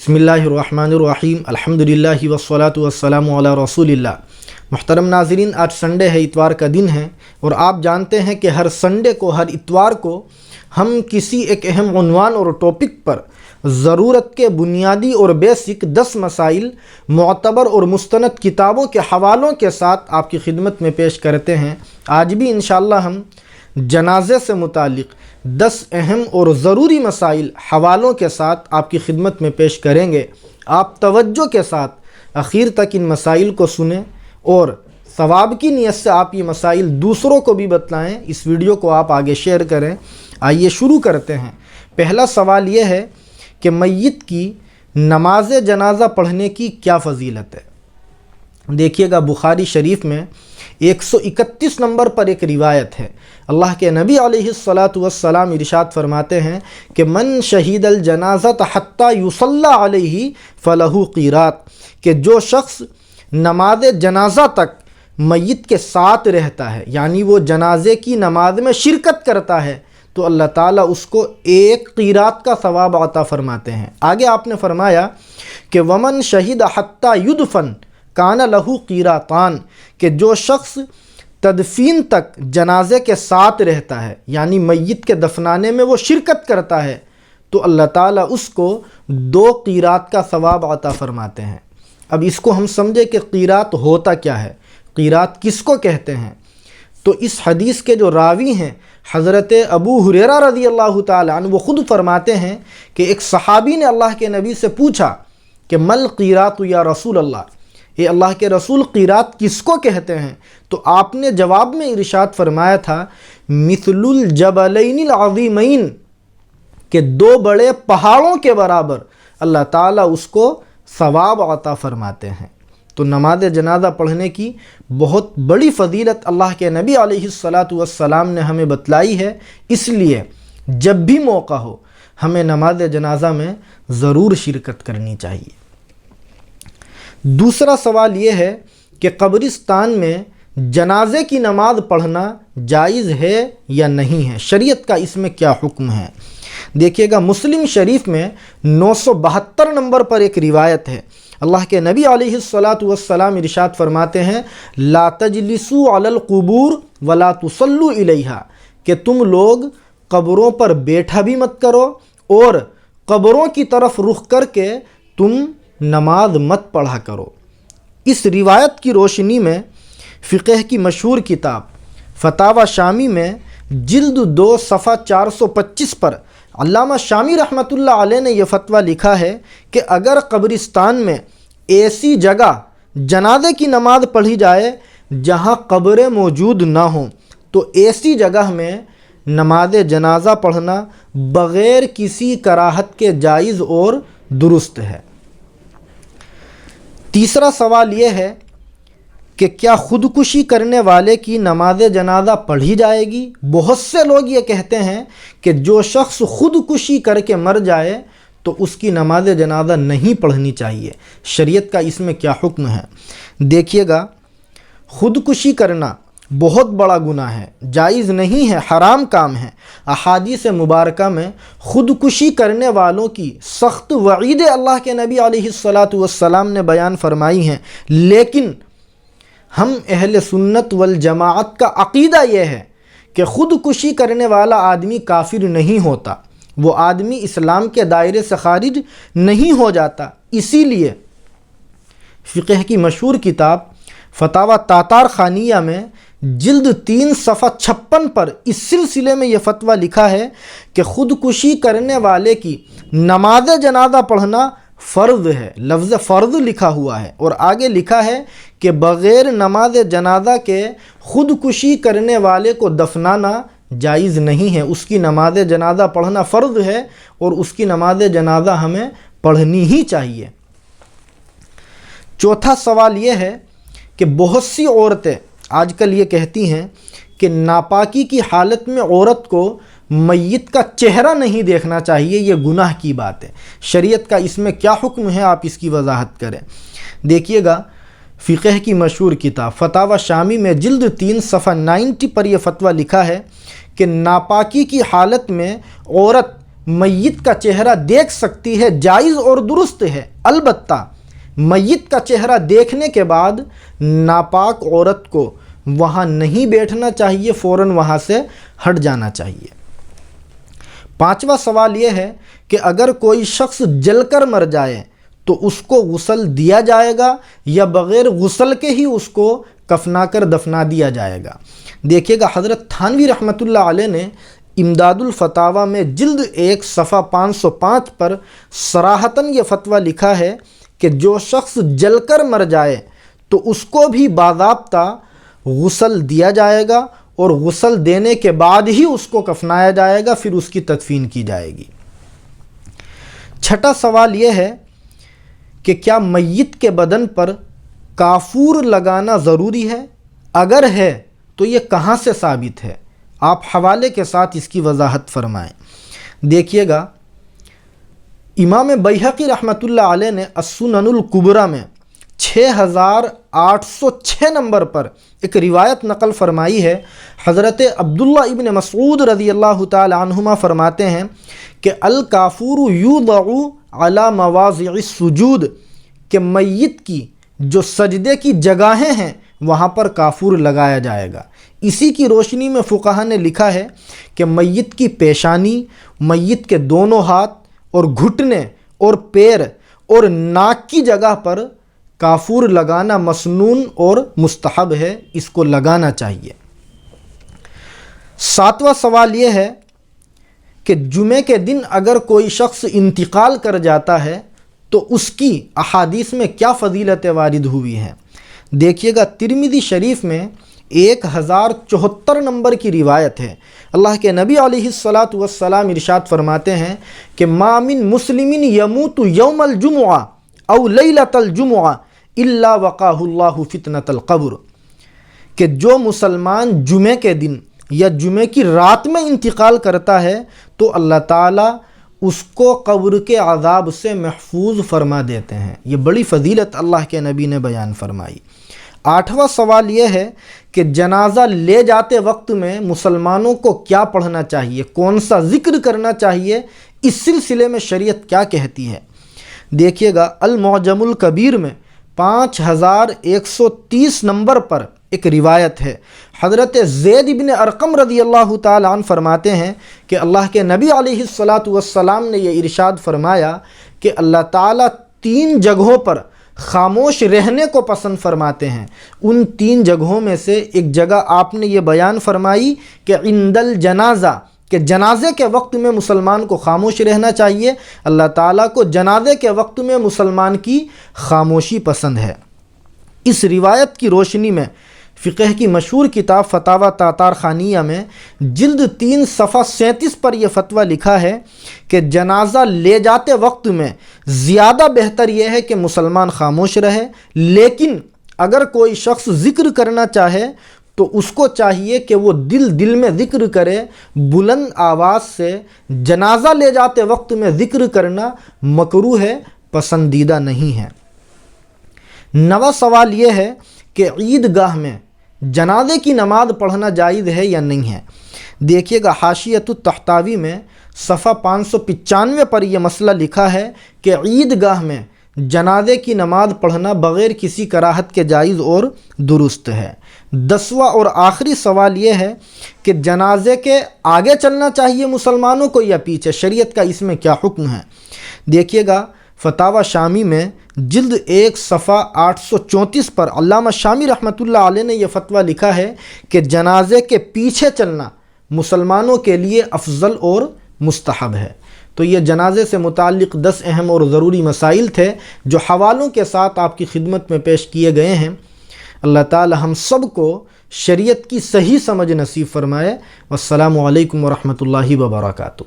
بسم اللہ الرحمن الرحیم الحمدللہ والصلاة والسلام علی رسول اللہ۔ محترم ناظرین، آج سنڈے ہے، اتوار کا دن ہے، اور آپ جانتے ہیں کہ ہر سنڈے کو، ہر اتوار کو ہم کسی ایک اہم عنوان اور ٹاپک پر ضرورت کے بنیادی اور بیسک 10 مسائل معتبر اور مستند کتابوں کے حوالوں کے ساتھ آپ کی خدمت میں پیش کرتے ہیں۔ آج بھی انشاءاللہ ہم جنازے سے متعلق 10 اہم اور ضروری مسائل حوالوں کے ساتھ آپ کی خدمت میں پیش کریں گے۔ آپ توجہ کے ساتھ آخر تک ان مسائل کو سنیں اور ثواب کی نیت سے آپ یہ مسائل دوسروں کو بھی بتلائیں۔ اس ویڈیو کو آپ آگے شیئر کریں۔ آئیے شروع کرتے ہیں۔ پہلا سوال یہ ہے کہ میت کی نماز جنازہ پڑھنے کی کیا فضیلت ہے؟ دیکھیے گا، بخاری شریف میں 131 نمبر پر ایک روایت ہے۔ اللہ کے نبی علیہ السلام ارشاد فرماتے ہیں کہ من شہید الجنازۃ حتی یصلی علیہ فلہ قیرات، کہ جو شخص نماز جنازہ تک میت کے ساتھ رہتا ہے، یعنی وہ جنازے کی نماز میں شرکت کرتا ہے، تو اللہ تعالیٰ اس کو 1 قیرات کا ثواب عطا فرماتے ہیں۔ آگے آپ نے فرمایا کہ ومن شہید حتی یدفن کان لہو قیراتان، کہ جو شخص تدفین تک جنازے کے ساتھ رہتا ہے، یعنی میت کے دفنانے میں وہ شرکت کرتا ہے، تو اللہ تعالیٰ اس کو 2 قیرات کا ثواب عطا فرماتے ہیں۔ اب اس کو ہم سمجھے کہ قیرات ہوتا کیا ہے، قیرات کس کو کہتے ہیں؟ تو اس حدیث کے جو راوی ہیں حضرت ابو ہریرہ رضی اللہ تعالی عنہ، وہ خود فرماتے ہیں کہ ایک صحابی نے اللہ کے نبی سے پوچھا کہ مل قیرات یا رسول اللہ، اے اللہ کے رسول، قیرات کس کو کہتے ہیں؟ تو آپ نے جواب میں ارشاد فرمایا تھا مثل الجبلین العظیمین، کہ 2 بڑے پہاڑوں کے برابر اللہ تعالیٰ اس کو ثواب عطا فرماتے ہیں۔ تو نماز جنازہ پڑھنے کی بہت بڑی فضیلت اللہ کے نبی علیہ السلام نے ہمیں بتلائی ہے، اس لیے جب بھی موقع ہو ہمیں نماز جنازہ میں ضرور شرکت کرنی چاہیے۔ دوسرا سوال یہ ہے کہ قبرستان میں جنازے کی نماز پڑھنا جائز ہے یا نہیں ہے؟ شریعت کا اس میں کیا حکم ہے؟ دیکھیے گا، مسلم شریف میں 972 نمبر پر ایک روایت ہے۔ اللہ کے نبی علیہ السلام ارشاد فرماتے ہیں لا تجلسوا علی القبور ولا تصلوا الیہا، کہ تم لوگ قبروں پر بیٹھا بھی مت کرو اور قبروں کی طرف رخ کر کے تم نماز مت پڑھا کرو۔ اس روایت کی روشنی میں فقہ کی مشہور کتاب فتاوی شامی میں جلد 2 صفحہ 425 پر علامہ شامی رحمۃ اللہ علیہ نے یہ فتویٰ لکھا ہے کہ اگر قبرستان میں ایسی جگہ جنازے کی نماز پڑھی جائے جہاں قبریں موجود نہ ہوں، تو ایسی جگہ میں نماز جنازہ پڑھنا بغیر کسی کراہت کے جائز اور درست ہے۔ تیسرا سوال یہ ہے کہ کیا خودکشی کرنے والے کی نماز جنازہ پڑھی جائے گی؟ بہت سے لوگ یہ کہتے ہیں کہ جو شخص خودکشی کر کے مر جائے تو اس کی نماز جنازہ نہیں پڑھنی چاہیے۔ شریعت کا اس میں کیا حکم ہے؟ دیکھیے گا، خودکشی کرنا بہت بڑا گناہ ہے، جائز نہیں ہے، حرام کام ہے۔ احادیث مبارکہ میں خودکشی کرنے والوں کی سخت وعید اللہ کے نبی علیہ السلام نے بیان فرمائی ہیں، لیکن ہم اہل سنت والجماعت کا عقیدہ یہ ہے کہ خودکشی کرنے والا آدمی کافر نہیں ہوتا، وہ آدمی اسلام کے دائرے سے خارج نہیں ہو جاتا۔ اسی لیے فقہ کی مشہور کتاب فتاوی تاتار خانیہ میں جلد 3 صفحہ 56 پر اس سلسلے میں یہ فتویٰ لکھا ہے کہ خودکشی کرنے والے کی نماز جنازہ پڑھنا فرض ہے، لفظ فرض لکھا ہوا ہے، اور آگے لکھا ہے کہ بغیر نماز جنازہ کے خودکشی کرنے والے کو دفنانا جائز نہیں ہے، اس کی نماز جنازہ پڑھنا فرض ہے اور اس کی نماز جنازہ ہمیں پڑھنی ہی چاہیے۔ چوتھا سوال یہ ہے کہ بہت سی عورتیں آج کل یہ کہتی ہیں کہ ناپاکی کی حالت میں عورت کو میت کا چہرہ نہیں دیکھنا چاہیے، یہ گناہ کی بات ہے۔ شریعت کا اس میں کیا حکم ہے؟ آپ اس کی وضاحت کریں۔ دیکھیے گا، فقہ کی مشہور کتاب فتاوی شامی میں جلد 3 صفحہ 90 پر یہ فتویٰ لکھا ہے کہ ناپاکی کی حالت میں عورت میت کا چہرہ دیکھ سکتی ہے جائز اور درست ہے، البتہ میت کا چہرہ دیکھنے کے بعد ناپاک عورت کو وہاں نہیں بیٹھنا چاہیے، فوراً وہاں سے ہٹ جانا چاہیے۔ پانچواں سوال یہ ہے کہ اگر کوئی شخص جل کر مر جائے تو اس کو غسل دیا جائے گا یا بغیر غسل کے ہی اس کو کفنا کر دفنا دیا جائے گا؟ دیکھیے گا، حضرت تھانوی رحمۃ اللہ علیہ نے امداد الفتاویٰ میں جلد 1 صفحہ 505 پر صراحتاً یہ فتویٰ لکھا ہے کہ جو شخص جل کر مر جائے تو اس کو بھی باضابطہ غسل دیا جائے گا اور غسل دینے کے بعد ہی اس کو کفنایا جائے گا، پھر اس کی تدفین کی جائے گی۔ چھٹا سوال یہ ہے کہ کیا میت کے بدن پر کافور لگانا ضروری ہے؟ اگر ہے تو یہ کہاں سے ثابت ہے؟ آپ حوالے کے ساتھ اس کی وضاحت فرمائیں۔ دیکھیے گا، امام بیہقی رحمۃ اللہ علیہ نے السنن الکبریٰ میں 6806 نمبر پر ایک روایت نقل فرمائی ہے۔ حضرت عبداللہ ابن مسعود رضی اللہ تعالی عنہما فرماتے ہیں کہ الکافور یوضع علی مواضع السجود، کہ میت کی جو سجدے کی جگہیں ہیں وہاں پر کافور لگایا جائے گا۔ اسی کی روشنی میں فقہا نے لکھا ہے کہ میت کی پیشانی، میت کے دونوں ہاتھ اور گھٹنے اور پیر اور ناک کی جگہ پر کافور لگانا مسنون اور مستحب ہے، اس کو لگانا چاہیے۔ ساتواں سوال یہ ہے کہ جمعے کے دن اگر کوئی شخص انتقال کر جاتا ہے تو اس کی احادیث میں کیا فضیلتیں وارد ہوئی ہیں؟ دیکھیے گا، ترمذی شریف میں 1074 نمبر کی روایت ہے۔ اللہ کے نبی علیہ الصلاۃ والسلام ارشاد فرماتے ہیں کہ ما من مسلم یموت یوم الجمعہ او لیلۃ الجمعہ الا وقاہ اللہ فتنۃ القبر، کہ جو مسلمان جمعے کے دن یا جمعے کی رات میں انتقال کرتا ہے تو اللہ تعالیٰ اس کو قبر کے عذاب سے محفوظ فرما دیتے ہیں۔ یہ بڑی فضیلت اللہ کے نبی نے بیان فرمائی۔ آٹھواں سوال یہ ہے کہ جنازہ لے جاتے وقت میں مسلمانوں کو کیا پڑھنا چاہیے، کون سا ذکر کرنا چاہیے، اس سلسلے میں شریعت کیا کہتی ہے؟ دیکھیے گا، المعجم الکبیر میں 5130 نمبر پر ایک روایت ہے۔ حضرت زید بن ارقم رضی اللہ تعالی عنہ فرماتے ہیں کہ اللہ کے نبی علیہ الصلاۃ والسلام نے یہ ارشاد فرمایا کہ اللہ تعالیٰ 3 جگہوں پر خاموش رہنے کو پسند فرماتے ہیں۔ ان 3 جگہوں میں سے ایک جگہ آپ نے یہ بیان فرمائی کہ عند الجنازہ، کہ جنازے کے وقت میں مسلمان کو خاموش رہنا چاہیے۔ اللہ تعالیٰ کو جنازے کے وقت میں مسلمان کی خاموشی پسند ہے۔ اس روایت کی روشنی میں فقہ کی مشہور کتاب فتاویٰ تاتار خانیہ میں جلد 3 صفحہ 37 پر یہ فتویٰ لکھا ہے کہ جنازہ لے جاتے وقت میں زیادہ بہتر یہ ہے کہ مسلمان خاموش رہے، لیکن اگر کوئی شخص ذکر کرنا چاہے تو اس کو چاہیے کہ وہ دل میں ذکر کرے، بلند آواز سے۔ جنازہ لے جاتے وقت میں ذکر کرنا مکروہ ہے، پسندیدہ نہیں ہے۔ 9واں سوال یہ ہے کہ عیدگاہ میں جنازے کی نماز پڑھنا جائز ہے یا نہیں ہے؟ دیکھیے گا، حاشیۃ التحتاوی میں صفحہ 595 پر یہ مسئلہ لکھا ہے کہ عیدگاہ میں جنازے کی نماز پڑھنا بغیر کسی کراہت کے جائز اور درست ہے۔ 10واں اور آخری سوال یہ ہے کہ جنازے کے آگے چلنا چاہیے مسلمانوں کو یا پیچھے، شریعت کا اس میں کیا حکم ہے؟ دیکھیے گا، فتاویٰ شامی میں جلد 1 صفحہ 834 پر علامہ شامی رحمۃ اللہ علیہ نے یہ فتویٰ لکھا ہے کہ جنازے کے پیچھے چلنا مسلمانوں کے لیے افضل اور مستحب ہے۔ تو یہ جنازے سے متعلق 10 اہم اور ضروری مسائل تھے جو حوالوں کے ساتھ آپ کی خدمت میں پیش کیے گئے ہیں۔ اللہ تعالی ہم سب کو شریعت کی صحیح سمجھ نصیب فرمائے۔ والسلام علیکم ورحمۃ اللہ وبرکاتہ۔